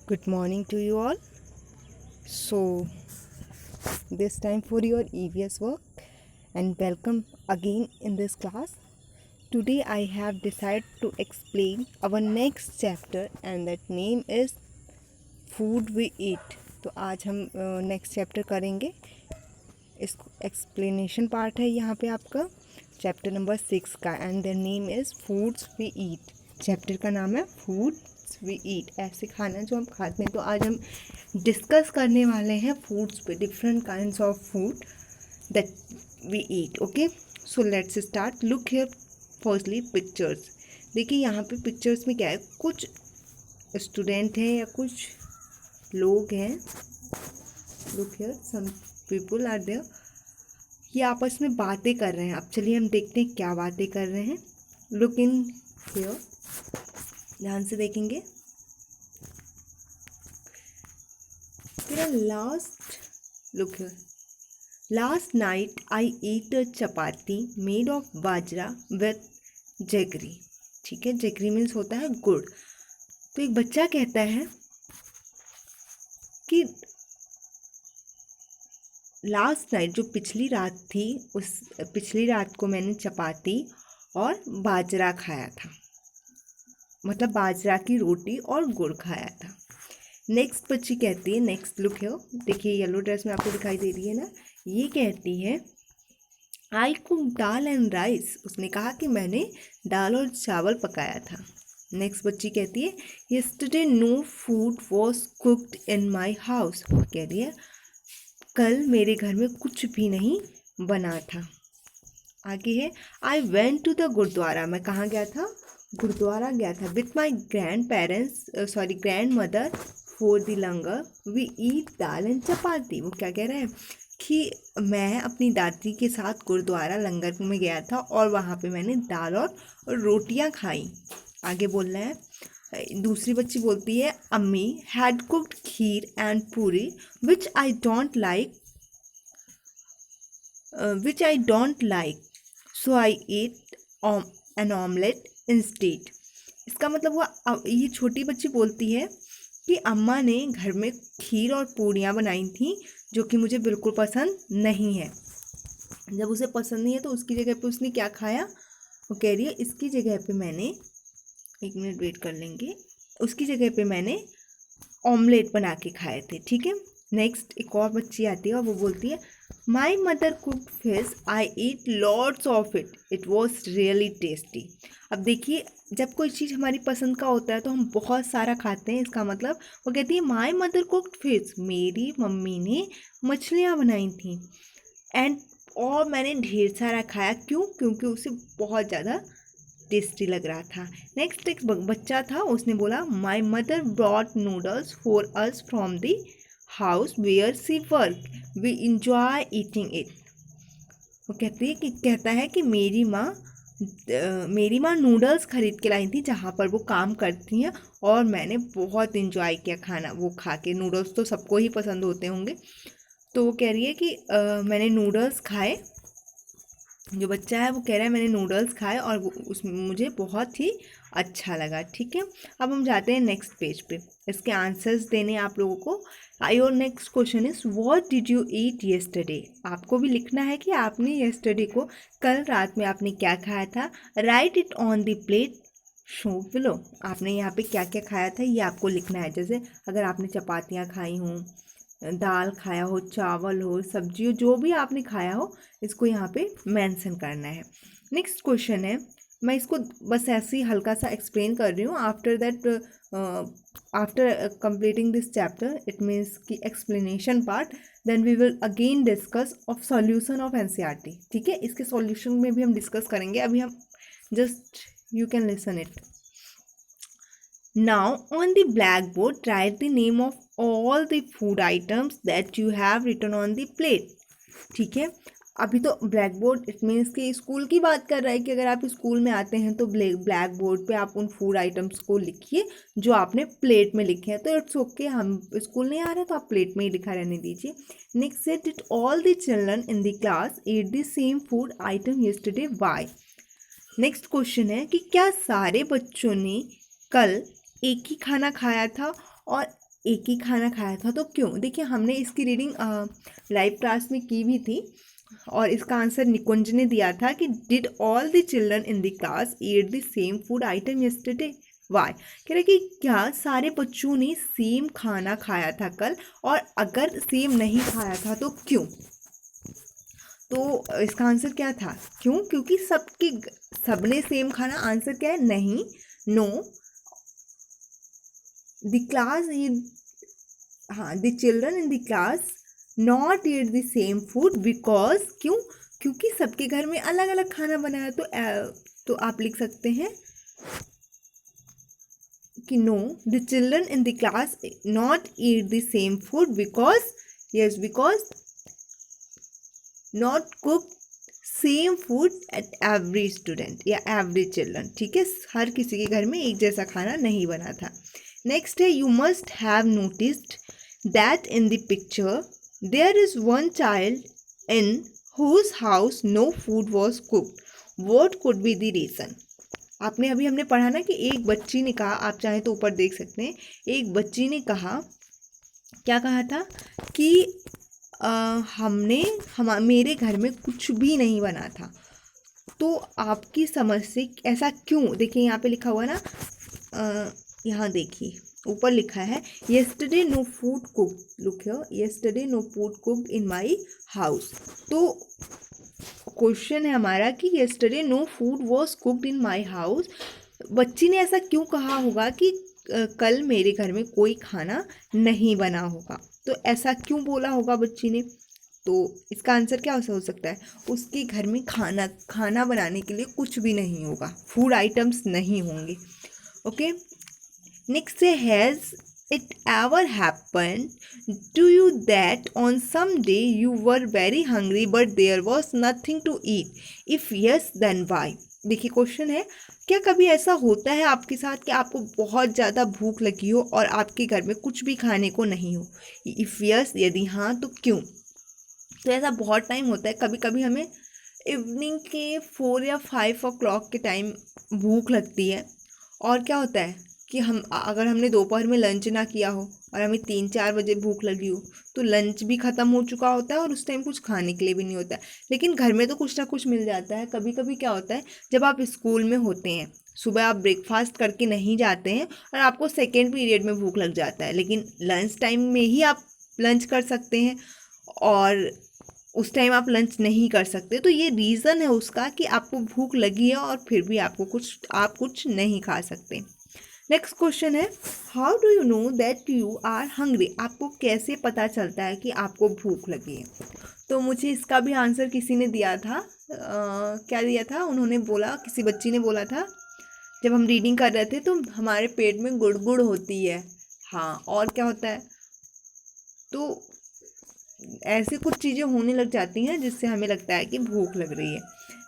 Good morning to you all. So, this time for your EVS work and welcome again in this class. Today I have decided to explain our next chapter and that name is Food We Eat. तो आज हम next chapter करेंगे. इस explanation part है यहाँ पे आपका chapter number 6 का and the name is foods we eat. Chapter का नाम है फूड्स वी ईट, ऐसे खाना जो हम खाते हैं. तो आज हम डिस्कस करने वाले हैं फूड्स पे, different kinds of food that we eat. Okay, so let's start. Look here firstly pictures. देखिए यहाँ पे पिक्चर्स में क्या है, कुछ स्टूडेंट हैं या कुछ लोग हैं. Look here some people are there. ये आपस में बातें कर रहे हैं. अब चलिए हम देखते हैं क्या बातें कर रहे हैं. लुक इन हियर, ध्यान से देखेंगे. फिर look here. Last night I eat a chapati made of bajra with jaggery. ठीक है, जगरी मीन्स होता है गुड़. तो एक बच्चा कहता है कि लास्ट नाइट जो पिछली रात थी, उस पिछली रात को मैंने चपाती और बाजरा खाया था, मतलब बाजरा की रोटी और गुड़ खाया था. नेक्स्ट बच्ची कहती है, नेक्स्ट लुक है, देखिए येलो ड्रेस में आपको दिखाई दे रही है ना, ये कहती है I cook dal and rice. उसने कहा कि मैंने दाल और चावल पकाया था. नेक्स्ट बच्ची कहती है yesterday no food was cooked in my house. कह रही है कल मेरे घर में कुछ भी नहीं बना था. आगे है I went to the gurudwara. मैं कहाँ गया था? गुरुद्वारा गया था. With my grandmother for the langar we eat dal and chapati. वो क्या कह रहा है कि मैं अपनी दादी के साथ गुरुद्वारा लंगर में गया था और वहाँ पे मैंने दाल और रोटियाँ खाई. आगे बोल रहा है, दूसरी बच्ची बोलती है अम्मी had cooked kheer and puri which I don't like so I eat an omelette instead. इसका मतलब हुआ, ये छोटी बच्ची बोलती है कि अम्मा ने घर में खीर और पूड़ियाँ बनाई थी जो कि मुझे बिल्कुल पसंद नहीं है. जब उसे पसंद नहीं है तो उसकी जगह पे उसने क्या खाया? वो कह रही है इसकी जगह पे मैंने, एक मिनट वेट कर लेंगे, उसकी जगह पे मैंने ऑमलेट बना के खाए थे. ठीक है. नेक्स्ट एक और बच्ची आती है और वो बोलती है my mother cooked fish I eat lots of it it was really tasty. अब देखिए, जब कोई चीज़ हमारी पसंद का होता है तो हम बहुत सारा खाते हैं. इसका मतलब वो कहती है माई मदर कुक्ड फिश, मेरी मम्मी ने मछलियाँ बनाई थी, एंड और मैंने ढेर सारा खाया. क्यों? क्योंकि उसे बहुत ज़्यादा टेस्टी लग रहा था. नेक्स्ट एक बच्चा था, उसने बोला my mother brought noodles for us from the house where she work we enjoy eating it. वो कहता है कि मेरी माँ नूडल्स खरीद के लाई थी जहाँ पर वो काम करती हैं और मैंने बहुत इंजॉय किया खाना वो खा के. नूडल्स तो सबको ही पसंद होते होंगे. तो वो कह रही है कि मैंने नूडल्स खाए. जो बच्चा है वो कह रहा है मैंने नूडल्स खाए और वो उसमें मुझे बहुत ही अच्छा लगा. ठीक है. अब हम जाते हैं नेक्स्ट पेज पे, इसके आंसर्स देने आप लोगों को. Your next question is what did you eat yesterday. आपको भी लिखना है कि आपने येस्टरडे को, कल रात में आपने क्या खाया था. Right it on the plate show below. आपने यहाँ पे क्या क्या खाया था ये आपको लिखना है. जैसे अगर आपने चपातियाँ खाई हों, दाल खाया हो, चावल हो, सब्जी हो, जो भी आपने खाया हो इसको यहाँ पे मेंशन करना है. नेक्स्ट क्वेश्चन है, मैं इसको बस ऐसे ही हल्का सा एक्सप्लेन कर रही हूँ. After that, after completing this chapter, it means की explanation part, then we will again discuss of solution of NCERT. ठीक है, इसके सॉल्यूशन में भी हम डिस्कस करेंगे. अभी हम just you can listen it. Now on the blackboard write the name of all the food items that you have written on the plate. ठीक है. अभी तो ब्लैक बोर्ड इट मीन्स कि स्कूल की बात कर रहा है कि अगर आप स्कूल में आते हैं तो ब्लैक बोर्ड पे आप उन फूड आइटम्स को लिखिए जो आपने प्लेट में लिखे हैं. तो इट्स ओके, हम स्कूल नहीं आ रहे तो आप प्लेट में ही लिखा रहने दीजिए. Next set did all the children in the class eat the same food item yesterday why. Next question है कि क्या सारे बच्चों ने कल एक ही खाना खाया था और एक ही खाना खाया था तो क्यों। देखिए हमने इसकी रीडिंग लाइव क्लास में की भी थी और इसका आंसर निकुंज ने दिया था कि did all the children in the class eat the same food item yesterday why. कह रहे कि क्या सारे बच्चों ने सेम खाना खाया था कल, और अगर सेम नहीं खाया था तो क्यों। तो इसका आंसर क्या था, क्यों, क्योंकि सबने सेम खाना। आंसर क्या है, नहीं, नो। द क्लास हाँ, the children in the class not eat the same food because, क्यों, क्योंकि सबके घर में अलग अलग खाना बनाया। तो आप लिख सकते हैं कि no, the children in the class not eat the same food because, yes, because not cook same food at every student या एवरी चिल्ड्रन। ठीक है, हर किसी के घर में एक जैसा खाना नहीं बना था। नेक्स्ट है, you must have noticed that in the picture there is one child in whose house no food was cooked, what could be the reason. आपने अभी हमने पढ़ा ना कि एक बच्ची ने कहा, आप चाहें तो ऊपर देख सकते हैं, एक बच्ची ने कहा, क्या कहा था कि मेरे घर में कुछ भी नहीं बना था। तो आपकी समझ से ऐसा क्यों, देखिए यहाँ पे लिखा हुआ है ना, यहाँ देखिए ऊपर लिखा है yesterday no food cook, look here, yesterday no food cooked in my house. तो क्वेश्चन है हमारा कि yesterday no food was cooked in my house. बच्ची ने ऐसा क्यों कहा होगा कि कल मेरे घर में कोई खाना नहीं बना होगा। तो ऐसा क्यों बोला होगा बच्ची ने। तो इसका आंसर क्या हो सकता है, उसके घर में खाना बनाने के लिए कुछ भी नहीं होगा, फूड आइटम्स नहीं होंगे। ओके, नेक्स्ट है, has it ever happen to you that on some day you were very hungry but there was nothing to eat, if yes then why. देखिए क्वेश्चन है, क्या कभी ऐसा होता है आपके साथ कि आपको बहुत ज़्यादा भूख लगी हो और आपके घर में कुछ भी खाने को नहीं हो, इफ़ यस, यदि हाँ तो क्यों। तो ऐसा बहुत टाइम होता है, कभी कभी हमें इवनिंग के 4 या 5 o'clock के टाइम भूख लगती है, और क्या होता है कि अगर हमने दोपहर में लंच ना किया हो और हमें 3-4 बजे भूख लगी हो तो लंच भी ख़त्म हो चुका होता है और उस टाइम कुछ खाने के लिए भी नहीं होता है, लेकिन घर में तो कुछ ना कुछ मिल जाता है। कभी कभी क्या होता है, जब आप स्कूल में होते हैं, सुबह आप ब्रेकफास्ट करके नहीं जाते हैं और आपको सेकेंड पीरियड में भूख लग जाता है, लेकिन लंच टाइम में ही आप लंच कर सकते हैं और उस टाइम आप लंच नहीं कर सकते। तो ये रीज़न है उसका कि आपको भूख लगी है और फिर भी आप कुछ नहीं खा सकते। नेक्स्ट क्वेश्चन है, how do you know that you are hungry. आपको कैसे पता चलता है कि आपको भूख लगी है। तो मुझे इसका भी आंसर किसी ने दिया था, क्या दिया था, उन्होंने बोला, किसी बच्ची ने बोला था, जब हम रीडिंग कर रहे थे तो हमारे पेट में गुड़गुड़ होती है। हाँ, और क्या होता है, तो ऐसे कुछ चीज़ें होने लग जाती हैं जिससे हमें लगता है कि भूख लग रही है।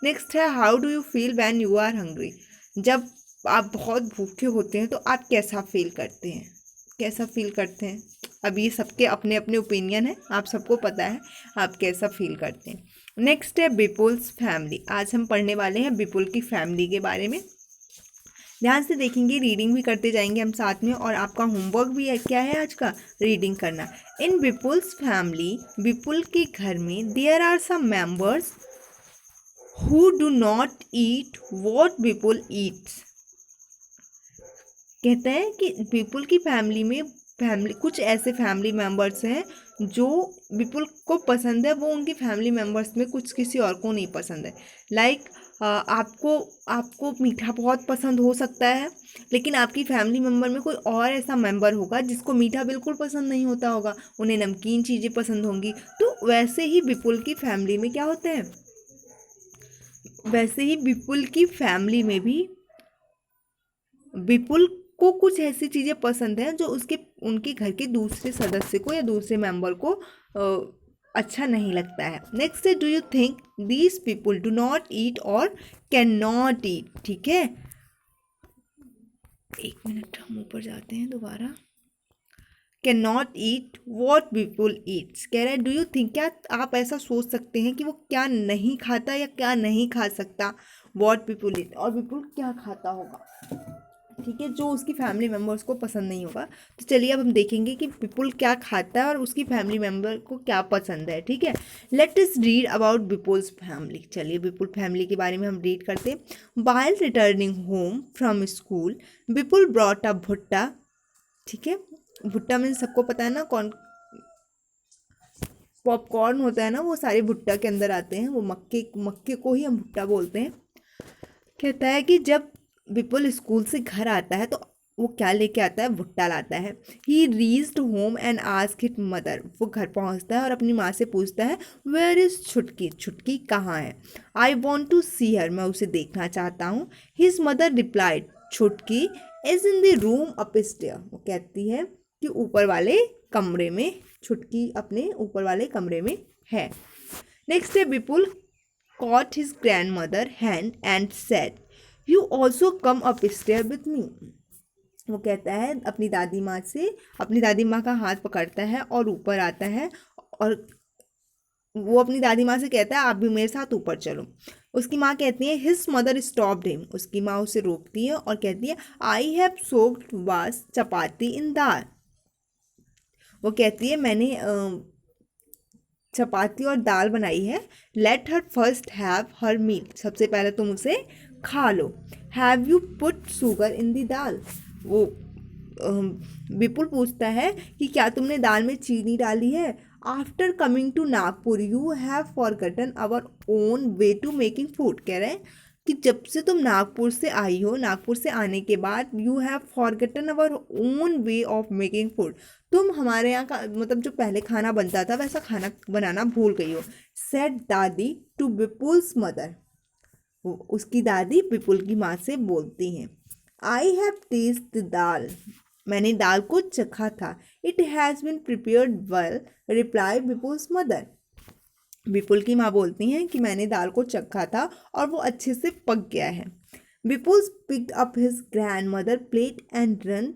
नेक्स्ट है, how do you feel when you are hungry. जब आप बहुत भूखे होते हैं तो आप कैसा फील करते हैं, कैसा फील करते हैं। अब ये सबके अपने अपने ओपिनियन है, आप सबको पता है आप कैसा फील करते हैं। नेक्स्ट है, विपुल्स फैमिली। आज हम पढ़ने वाले हैं विपुल की फैमिली के बारे में। ध्यान से देखेंगे, रीडिंग भी करते जाएंगे हम साथ में, और आपका होमवर्क भी है, क्या है आज का, रीडिंग करना। इन विपुल्स फैमिली, विपुल के घर में, there are some members who do not eat what Vipul eats. कहते हैं कि विपुल की फैमिली में कुछ ऐसे फैमिली मेंबर्स हैं जो विपुल को पसंद है, वो उनकी फैमिली मेंबर्स में कुछ किसी और को नहीं पसंद है। लाइक आपको मीठा बहुत पसंद हो सकता है, लेकिन आपकी फैमिली मेंबर में कोई और ऐसा मेंबर होगा जिसको मीठा बिल्कुल पसंद नहीं होता होगा, उन्हें नमकीन चीज़ें पसंद होंगी। तो वैसे ही विपुल की फैमिली में क्या होता है, वैसे ही विपुल की फैमिली में भी विपुल को कुछ ऐसी चीज़ें पसंद हैं जो उनके घर के दूसरे सदस्य को या दूसरे मेंबर को अच्छा नहीं लगता है। नेक्स्ट है, do you think these people do not ईट और कैन नॉट ईट। ठीक है, एक मिनट, हम ऊपर जाते हैं दोबारा। Can not eat what people Yeats, कह रहा है डू यू थिंक, क्या आप ऐसा सोच सकते हैं कि वो क्या नहीं खाता या क्या नहीं खा सकता, वॉट पीपुल ईट, और विपुल क्या खाता होगा। ठीक है, जो उसकी फैमिली मेम्बर्स को पसंद नहीं होगा। तो चलिए अब हम देखेंगे कि विपुल क्या खाता है और उसकी फैमिली मेम्बर को क्या पसंद है। ठीक है, let us read about Vipul's family. चलिए विपुल फैमिली के बारे में हम रीड करते हैं। While returning home from school Vipul brought a भुट्टा। ठीक है, भुट्टा में सबको पता है ना, कौन पॉपकॉर्न होता है ना, वो सारे भुट्टा के अंदर आते हैं, वो मक्के मक्के को ही हम भुट्टा बोलते हैं। कहता है कि जब विपुल स्कूल से घर आता है तो वो क्या लेके आता है, भुट्टा लाता है। ही reached home and asked his mother. वो घर पहुंचता है और अपनी माँ से पूछता है वेयर इज छुटकी, छुटकी कहाँ है। आई वॉन्ट टू सी हर, मैं उसे देखना चाहता हूँ। हिज मदर रिप्लाइड छुटकी is in the room upstair. वो कहती है कि ऊपर वाले कमरे में, छुटकी अपने ऊपर वाले कमरे में है। नेक्स्ट है विपुल caught his grandmother hand and said, "You also come upstairs with me." वो कहता है अपनी दादी माँ से, अपनी दादी माँ का हाथ पकड़ता है और ऊपर आता है, और वो अपनी दादी माँ से कहता है आप भी मेरे साथ ऊपर चलो। उसकी माँ कहती है हिज मदर स्टॉप्ड हिम। उसकी माँ उसे रोकती है और कहती है आई हैव सोक्ड वास चपाती इन दाल। वो कहती है मैंने चपाती और दाल बनाई है। Let her first have her meal. सबसे पहले तुम उसे खा लो। Have you put sugar in the dal. वो विपुल पूछता है कि क्या तुमने दाल में चीनी डाली है। After coming to Nagpur you have forgotten our own way to making food. कह रहे हैं कि जब से तुम नागपुर से आई हो, नागपुर से आने के बाद you have forgotten our own way of making food. तुम हमारे यहाँ का मतलब जो पहले खाना बनता था वैसा खाना बनाना भूल गई हो। सेड दादी टू विपुल्स मदर। उसकी दादी विपुल की माँ से बोलती हैं I have test the dal. मैंने दाल को चखा था। It has been prepared well, reply Vipul's mother. Vipul की माँ बोलती हैं कि मैंने दाल को चखा था और वो अच्छे से पक गया है। Vipul picked up his grandmother plate and run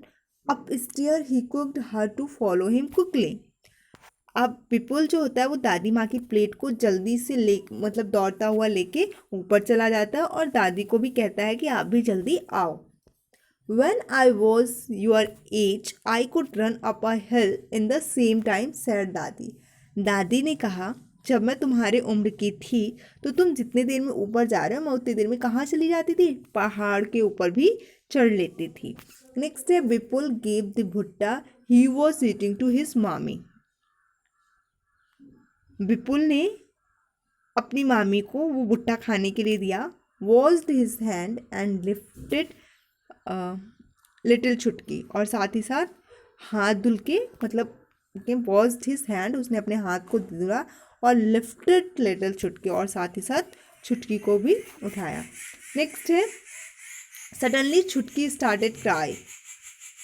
up stair. He cooked her to follow him quickly. अब विपुल जो होता है वो दादी माँ की प्लेट को जल्दी से ले मतलब दौड़ता हुआ लेके ऊपर चला जाता है और दादी को भी कहता है कि आप भी जल्दी आओ। When I was your age, I could run up a hill in the same time, said दादी। दादी ने कहा जब मैं तुम्हारे उम्र की थी तो तुम जितने देर में ऊपर जा रहे हो मैं उतनी देर में कहाँ चली जाती थी, पहाड़ के ऊपर भी चढ़ लेती थी। नेक्स्ट है विपुल gave the bhutta he was eating to his mami. Vipul ने अपनी मामी को वो भुट्टा खाने के लिए दिया। Washed his hand and lifted little Chhutki, और साथ ही साथ हाथ धुल के मतलब वॉज्ड हिज हैंड, उसने अपने हाथ को धुला और लिफ्टेड लिटिल छुटकी, और साथ ही साथ छुटकी को भी उठाया। नेक्स्ट है सडनली छुटकी स्टार्टेड क्राई।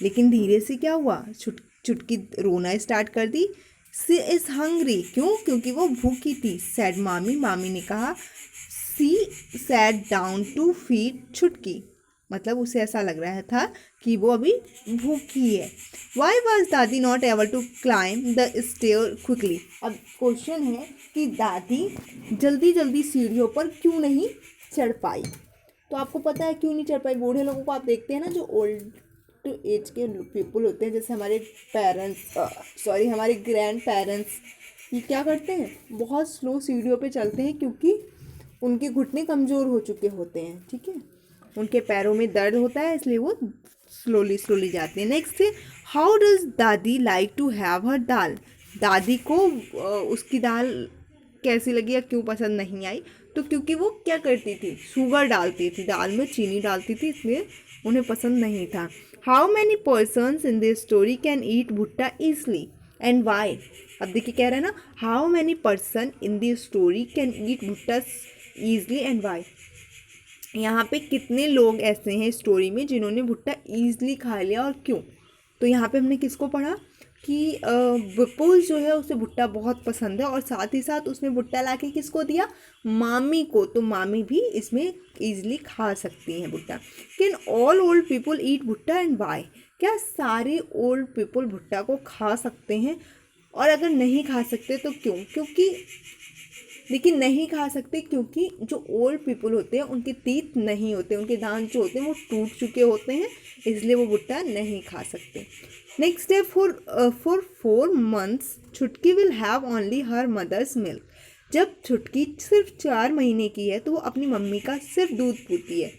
लेकिन धीरे से क्या हुआ, छुटकी रोना स्टार्ट कर दी। सी इज हंग्री, क्यों, क्योंकि वो भूखी थी। सैड मामी, मामी ने कहा। She sat down to feed Chhutki, मतलब उसे ऐसा लग रहा था कि वो अभी भूखी है। Why was Dadi not able to climb the stair quickly. अब क्वेश्चन है कि दादी जल्दी जल्दी सीढ़ियों पर क्यों नहीं चढ़ पाई। तो आपको पता है क्यों नहीं चढ़ पाई। बूढ़े लोगों को आप देखते हैं ना, जो ओल्ड टू एज के पीपल होते हैं, जैसे हमारे पेरेंट्स हमारे ग्रैंड पेरेंट्स, ये क्या करते हैं, बहुत स्लो सीढ़ियों पे चलते हैं क्योंकि उनके घुटने कमज़ोर हो चुके होते हैं। ठीक है, उनके पैरों में दर्द होता है, इसलिए वो स्लोली जाते हैं। नेक्स्ट है हाउ डज दादी लाइक टू हैव हर दाल। दादी को उसकी दाल कैसी लगी या क्यों पसंद नहीं आई, तो क्योंकि वो क्या करती थी, शुगर डालती थी, दाल में चीनी डालती थी, इसलिए उन्हें पसंद नहीं था। How many persons in this story can eat भुट्टा ईजली एंड वाई। अब देखिए कह रहे हैं ना, how many person in this story can eat भुट्टा ईजली एंड वाई। यहाँ पे कितने लोग ऐसे हैं स्टोरी में जिन्होंने भुट्टा ईजली खा लिया और क्यों। तो यहाँ पे हमने किसको पढ़ा कि विपुल जो है उसे भुट्टा बहुत पसंद है, और साथ ही साथ उसने भुट्टा लाके किसको दिया, मामी को। तो मामी भी इसमें ईजिली खा सकती हैं भुट्टा। Can all old people eat भुट्टा एंड वाई। क्या सारे ओल्ड पीपल भुट्टा को खा सकते हैं, और अगर नहीं खा सकते तो क्यों। क्योंकि लेकिन नहीं खा सकते क्योंकि जो ओल्ड पीपल होते हैं उनके टीथ नहीं होते, उनके दांत जो होते हैं वो टूट चुके होते हैं, इसलिए वो भुट्टा नहीं खा सकते। नेक्स्ट है for 4 months Chhutki will have only her mother's milk. जब छुटकी सिर्फ 4 महीने की है तो वो अपनी मम्मी का सिर्फ दूध पीती है।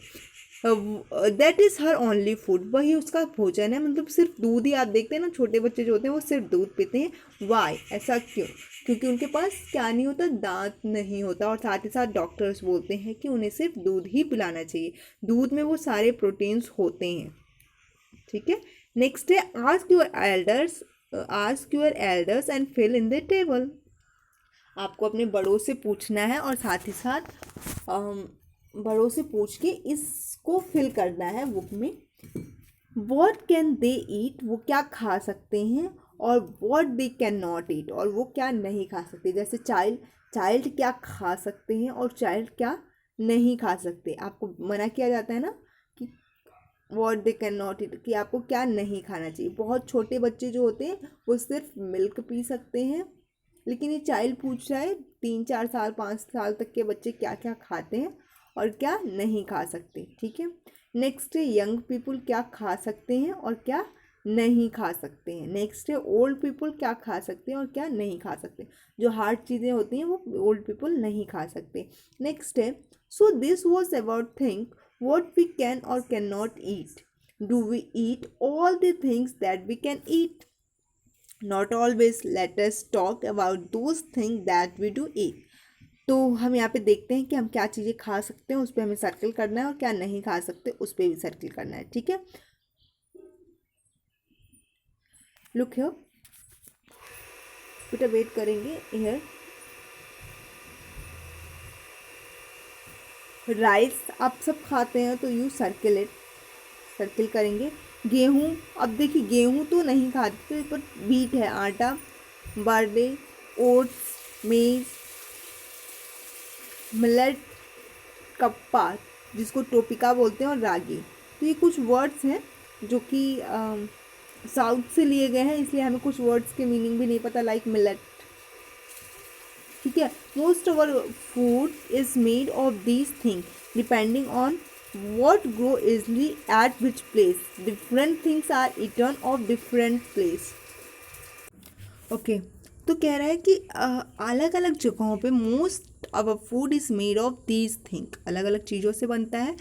That is her only food, वही उसका भोजन है, मतलब सिर्फ दूध ही। आप देखते हैं ना छोटे बच्चे जो होते हैं वो सिर्फ दूध पीते हैं। वाई, ऐसा क्यों? क्योंकि उनके पास क्या नहीं होता, दांत नहीं होता, और साथ ही साथ डॉक्टर्स बोलते हैं कि उन्हें सिर्फ दूध ही पिलाना चाहिए, दूध में वो सारे प्रोटीन्स होते हैं। ठीक है, नेक्स्ट है ask your elders and fill in the table. आपको अपने बड़ों से पूछना है और साथ ही साथ बड़ों से पूछ के इसको फिल करना है बुक में। वॉट कैन दे ईट, वो क्या खा सकते हैं, और what they can not eat, और वो क्या नहीं खा सकते। जैसे चाइल्ड क्या खा सकते हैं और चाइल्ड क्या नहीं खा सकते। आपको मना किया जाता है ना कि what they can not eat, कि आपको क्या नहीं खाना चाहिए। बहुत छोटे बच्चे जो होते हैं वो सिर्फ मिल्क पी सकते हैं, लेकिन ये चाइल्ड पूछ रहा है 3-4 साल 5 साल तक के बच्चे क्या क्या खाते हैं और क्या नहीं खा सकते। ठीक है, नेक्स्ट है यंग पीपल क्या खा सकते हैं और क्या नहीं खा सकते हैं। नेक्स्ट है ओल्ड पीपल क्या खा सकते हैं और क्या नहीं खा सकते। जो हार्ड चीज़ें होती हैं वो ओल्ड पीपल नहीं खा सकते। नेक्स्ट है so this was about think what we can or cannot eat. Do we eat all the things that we can eat? Not always. Let us talk about those things that we do eat. तो हम यहाँ पे देखते हैं कि हम क्या चीज़ें खा सकते हैं, उस पर हमें सर्कल करना है, और क्या नहीं खा सकते उस पर भी सर्कल करना है। ठीक है, लुक हियर बेटा, वेट करेंगे। हियर राइस आप सब खाते हैं तो यू सर्किल इट, सर्किल करेंगे। गेहूँ, अब देखिए गेहूँ तो नहीं खाते, पर व्हीट है, आटा, बार्ले, ओट्स, मेज, मिलेट, कप्पा जिसको टोपिका बोलते हैं, और रागी। तो ये कुछ वर्ड्स हैं जो कि साउथ से लिए गए हैं, इसलिए हमें कुछ वर्ड्स के मीनिंग भी नहीं पता, लाइक मिलेट। ठीक है, most of our food is made of these thing depending on what grow easily at which place. Different things are eaten of different place. Okay, तो कह रहा है कि अलग अलग जगहों पे most our food is made of these thing, अलग अलग चीज़ों से बनता है।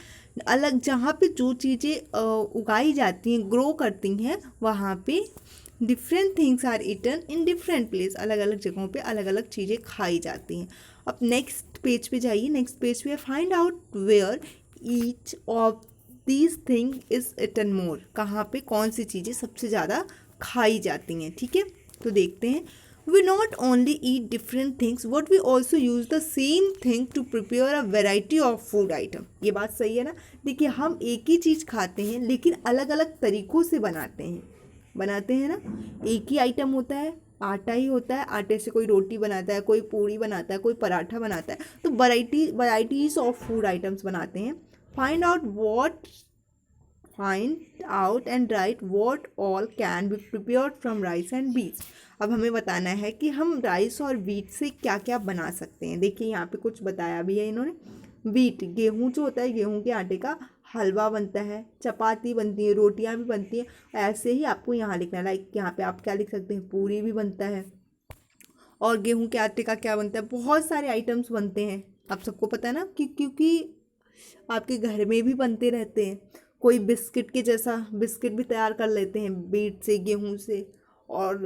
अलग जहाँ पे जो चीज़ें उगाई जाती हैं, ग्रो करती हैं, वहाँ पे different things are eaten in different place, अलग अलग जगहों पे अलग अलग चीज़ें खाई जाती हैं। अब नेक्स्ट पेज पे जाइए। नेक्स्ट पेज पे find out where each of these thing is eaten more, कहाँ पे कौन सी चीज़ें सबसे ज़्यादा खाई जाती हैं। ठीक है, तो देखते हैं। We not only eat different things but we also use the same thing to prepare a variety of food item. ये बात सही है ना? देखिए, हम एक ही चीज़ खाते हैं लेकिन अलग अलग तरीक़ों से बनाते हैं ना। एक ही आइटम होता है, आटा ही होता है, आटे से कोई रोटी बनाता है, कोई पूड़ी बनाता है, कोई पराठा बनाता है, तो वैराइटीज ऑफ फूड आइटम्स बनाते हैं। Find out and write what all can be prepared from rice and beets. अब हमें बताना है कि हम राइस और बीट से क्या क्या बना सकते हैं। देखिए, यहाँ पे कुछ बताया भी है इन्होंने। बीट, गेहूँ जो होता है, गेहूँ के आटे का हलवा बनता है, चपाती बनती है, रोटियां भी बनती हैं। ऐसे ही आपको यहाँ लिखना है, लाइक यहाँ पे आप क्या लिख सकते हैं, पूरी भी बनता है। और गेहूं के आटे का क्या बनता है, बहुत सारे आइटम्स बनते हैं, आप सबको पता है ना, क्योंकि आपके घर में भी बनते रहते हैं। कोई बिस्किट के जैसा बिस्किट भी तैयार कर लेते हैं बीट से, गेहूँ से, और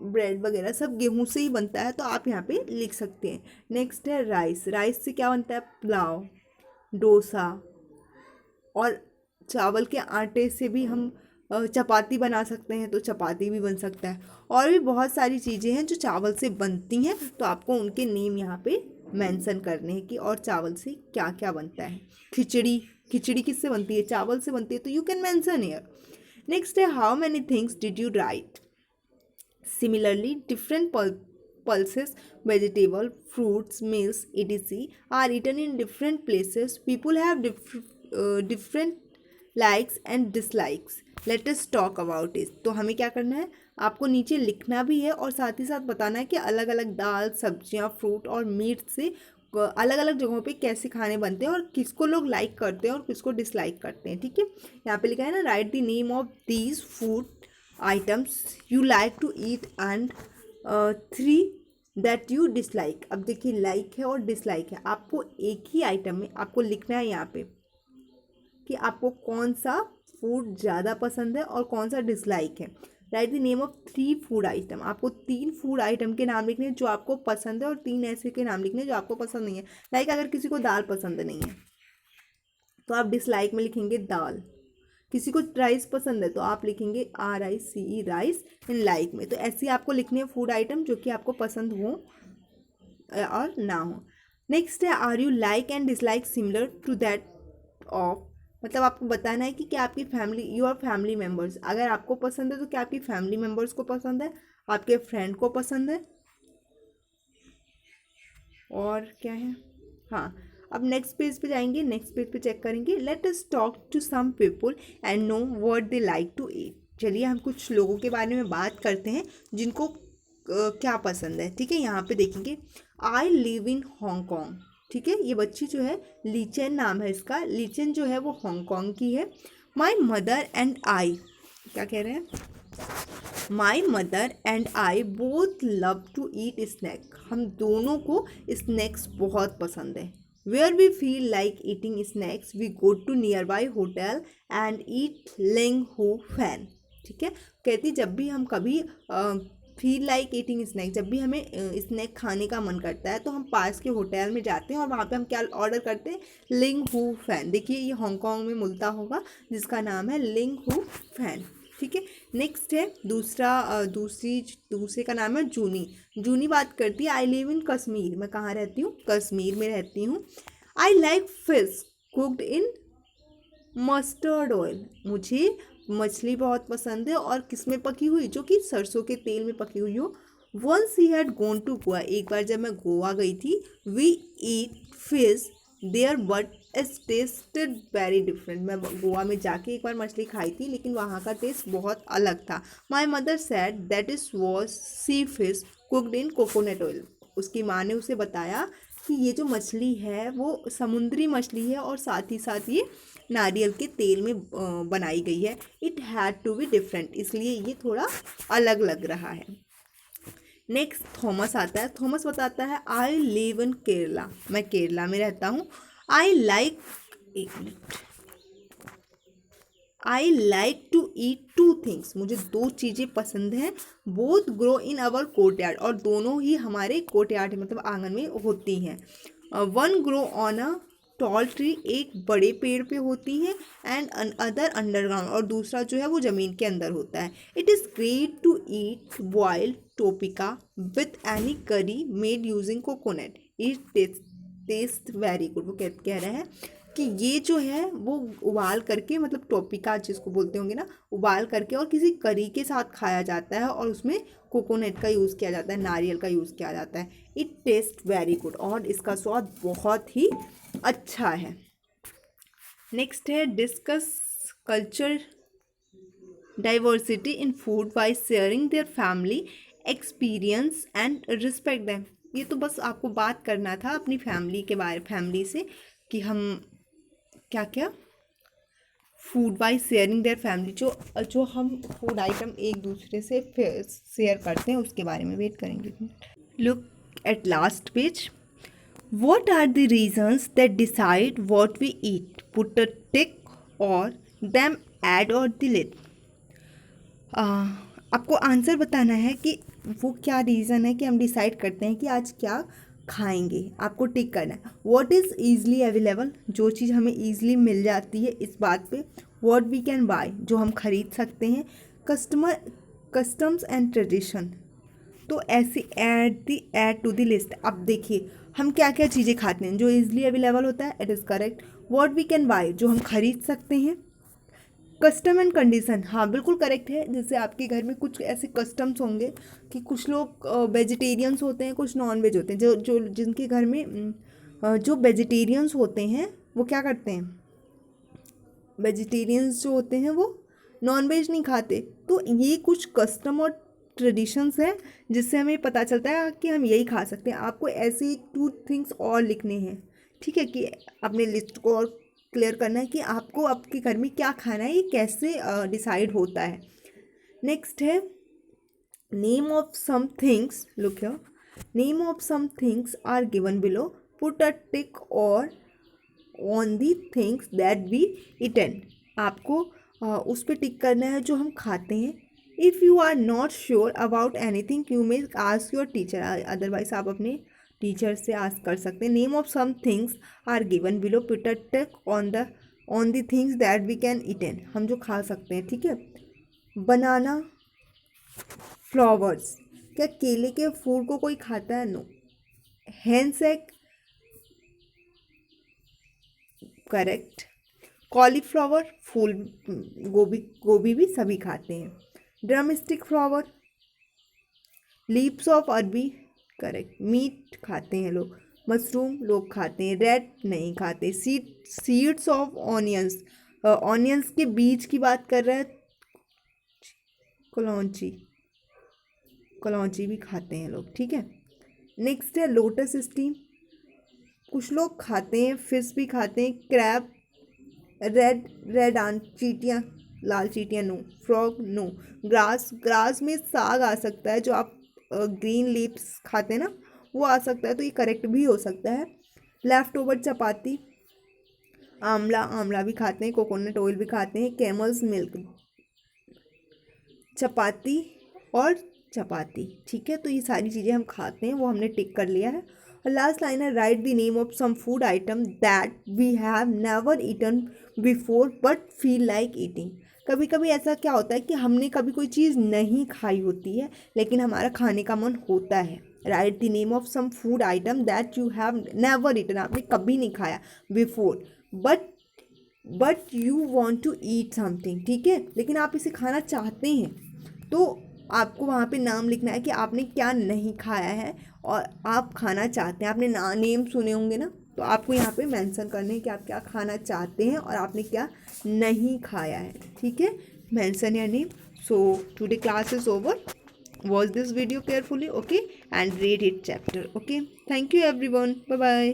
ब्रेड वगैरह सब गेहूँ से ही बनता है, तो आप यहाँ पे लिख सकते हैं। नेक्स्ट है राइस। राइस से क्या बनता है, पुलाव, डोसा, और चावल के आटे से भी हम चपाती बना सकते हैं, तो चपाती भी बन सकता है। और भी बहुत सारी चीज़ें हैं जो चावल से बनती हैं, तो आपको उनके नेम यहाँ पे मेंशन करने हैं कि और चावल से क्या क्या बनता है। खिचड़ी किससे बनती है, चावल से बनती है, तो you can mention here. Next है how many things did you write. Similarly different pulses, vegetable, fruits, meals, etc. are eaten in different places. People have different likes and dislikes. Late us talk about it. तो हमें क्या करना है, आपको नीचे लिखना भी है और साथ ही साथ बताना है कि अलग अलग दाल, सब्जियां, फ्रूट और मीट से अलग अलग जगहों पे कैसे खाने बनते हैं और किसको लोग लाइक करते हैं और किसको डिसलाइक करते हैं। ठीक है, यहाँ पे लिखा है ना, write the name of these food items you like to eat and 3 that you dislike. अब देखिए, लाइक है और डिसलाइक है, आपको एक ही आइटम में आपको लिखना है यहाँ पे कि आपको कौन सा फूड ज़्यादा पसंद है और कौन सा डिसलाइक है। Write the name of 3 food item, आपको 3 फूड आइटम के नाम लिखने हैं जो आपको पसंद है और 3 ऐसे के नाम लिखने हैं जो आपको पसंद नहीं है। लाइक अगर किसी को दाल पसंद नहीं है तो आप डिसलाइक में लिखेंगे दाल। किसी को राइस पसंद है तो आप लिखेंगे RICE राइस इन लाइक में। तो ऐसे ही आपको लिखने हैं फूड आइटम जो कि आपको पसंद हो और ना हो। नेक्स्ट है, are you like and dislike similar to that of. मतलब आपको बताना है कि क्या आपकी फैमिली, योर फैमिली मेम्बर्स, अगर आपको पसंद है तो क्या आपकी फैमिली मेम्बर्स को पसंद है, आपके फ्रेंड को पसंद है, और क्या है। हाँ, अब नेक्स्ट पेज पे जाएंगे, नेक्स्ट पेज पे चेक करेंगे, let us talk to some people and know what they like to eat. चलिए हम कुछ लोगों के बारे में बात करते हैं जिनको क्या पसंद है। ठीक है, यहाँ पे देखेंगे, आई लिव इन हांगकॉन्ग। ठीक है, ये बच्ची जो है, लीचेन नाम है इसका, लीचेन जो है वो हांगकॉन्ग की है। माई मदर एंड आई, क्या कह रहे हैं, my mother and I both love to eat snack. हम दोनों को स्नैक्स बहुत पसंद है। Where we feel like eating snacks we go to nearby hotel and eat leng hu fan. ठीक है, कहती जब भी हम कभी फील लाइक ईटिंग स्नैक, जब भी हमें स्नैक खाने का मन करता है तो हम पास के होटल में जाते हैं और वहाँ पे हम क्या ऑर्डर करते हैं, लिंग हू फैन। देखिए ये हांगकॉन्ग में मिलता होगा जिसका नाम है लिंग हू फैन। ठीक है, नेक्स्ट है दूसरे का नाम है जूनी। जूनी बात करती है, आई लिव इन कश्मीर। मैं कहाँ रहती हूँ, कश्मीर में रहती हूँ। I like fish cooked in mustard oil. मुझे मछली बहुत पसंद है और किस में पकी हुई, जो कि सरसों के तेल में पकी हुई हो। Once she had gone to Goa, एक बार जब मैं गोवा गई थी, we eat fish there but it's tasted very different. मैं गोवा में जाके एक बार मछली खाई थी लेकिन वहाँ का टेस्ट बहुत अलग था। My mother said that is was sea fish cooked in coconut oil. उसकी माँ ने उसे बताया कि ये जो मछली है वो समुद्री मछली है और साथ ही साथ ये नारियल के तेल में बनाई गई है। It had to be different, इसलिए ये थोड़ा अलग लग रहा है। नेक्स्ट थॉमस आता है। थॉमस बताता है, आई लिव इन केरला। मैं केरला में रहता हूँ। आई लाइक, एक minute, I like to eat 2 things. मुझे 2 चीज़ें पसंद हैं। Both grow in our courtyard, और दोनों ही हमारे कोर्टयार्ड मतलब आंगन में होती हैं। 1 grow on a tall tree, एक बड़े पेड़ पे होती है, एंड अदर अंडरग्राउंड, और दूसरा जो है वो ज़मीन के अंदर होता है। It is great to eat boiled tapioca with any curry made using coconut. It taste very good. वो कह रहे हैं कि ये जो है वो उबाल करके, मतलब टोपिका जिसको बोलते होंगे ना, उबाल करके और किसी करी के साथ खाया जाता है और उसमें कोकोनट का यूज़ किया जाता है, नारियल का यूज़ किया जाता है। इट टेस्ट वेरी गुड, और इसका स्वाद बहुत ही अच्छा है। नेक्स्ट है, discuss culture diversity in food by sharing their family experience and respect them. ये तो बस आपको बात करना था अपनी फैमिली के बारे, फैमिली से, कि हम क्या क्या food by sharing their family, जो हम फूड आइटम एक दूसरे से शेयर करते हैं उसके बारे में। वेट करेंगे, look at last page. What are the reasons that decide what we eat? Put a tick or them add or delete. आपको आंसर बताना है कि वो क्या रीज़न है कि हम डिसाइड करते हैं कि आज क्या खाएंगे। आपको टिक करना है। What is easily available, जो चीज़ हमें easily मिल जाती है इस बात पे। What we can buy, जो हम खरीद सकते हैं। Customs and tradition, तो ऐसे ऐड टू द लिस्ट। अब देखिए हम क्या क्या चीज़ें खाते हैं जो इजीली अवेलेबल होता है, it is correct. What we can buy, जो हम खरीद सकते हैं। कस्टम एंड कंडीशन, हाँ बिल्कुल करेक्ट है। जैसे आपके घर में कुछ ऐसे कस्टम्स होंगे कि कुछ लोग वेजिटेरियंस होते हैं, कुछ नॉन वेज होते हैं। जो जिनके घर में जो वेजिटेरियंस होते हैं वो क्या करते हैं, वेजिटेरियंस जो होते हैं वो नॉनवेज नहीं खाते। तो ये कुछ कस्टम और ट्रेडिशंस हैं जिससे हमें पता चलता है कि हम यही खा सकते हैं। आपको ऐसे 2 थिंग्स और लिखने हैं, ठीक है, कि अपने लिस्ट को और क्लियर करना है कि आपको आपके घर में क्या खाना है, ये कैसे डिसाइड होता है। नेक्स्ट है name of some things, look here, name of some things are given below, put a tick और on the things that we eaten. आपको उस पर टिक करना है जो हम खाते हैं। If you are not sure about anything you may ask your teacher, otherwise आप अपने टीचर से आस्क कर सकते हैं। Name of some things are given below, put a tick on the things that we can eaten, हम जो खा सकते हैं, ठीक है। बनाना फ्लावर्स, क्या केले के फूल को कोई खाता है? नो। हैंडसेक, करेक्ट। कॉलीफ्लावर, फूल गोभी, गोभी भी सभी खाते हैं। Drum stick flower, leaves of अरबी, करेक्ट। मीट खाते हैं लोग। मशरूम लोग खाते हैं, रेड नहीं खाते। सीड्स ऑफ ऑनियंस, ऑनियंस के बीज की बात कर रहे हैं। कलौंजी, कलौंजी भी खाते हैं लोग, ठीक है। नेक्स्ट है लोटस स्टीम, कुछ लोग खाते हैं। फिश भी खाते हैं। क्रैब, रेड रेड आंट, चींटियाँ, लाल चींटियाँ, no. Frog, no. Grass, grass में साग आ सकता है, जो आप ग्रीन लीव्स खाते हैं ना, वो आ सकता है, तो ये करेक्ट भी हो सकता है। लेफ्ट ओवर चपाती, आंवला, आंवला भी खाते हैं। कोकोनट ऑयल भी खाते हैं। कैमल्स मिल्क, चपाती और चपाती, ठीक है। तो ये सारी चीज़ें हम खाते हैं, वो हमने टिक कर लिया है। और लास्ट लाइन है write the name of some food item that we have never eaten before but feel like eating. कभी कभी ऐसा क्या होता है कि हमने कभी कोई चीज़ नहीं खाई होती है लेकिन हमारा खाने का मन होता है। Write the name of some food item that you have never eaten, आपने कभी नहीं खाया before, but you want to eat something, ठीक है, लेकिन आप इसे खाना चाहते हैं। तो आपको वहाँ पे नाम लिखना है कि आपने क्या नहीं खाया है और आप खाना चाहते हैं। आपने नेम सुने होंगे ना, तो आपको यहाँ पे मेंशन करने हैं कि आप क्या खाना चाहते हैं और आपने क्या नहीं खाया है, ठीक है। Mention your name. So today class is over, watch this video carefully, okay, and read it chapter, okay. Thank you everyone, bye bye.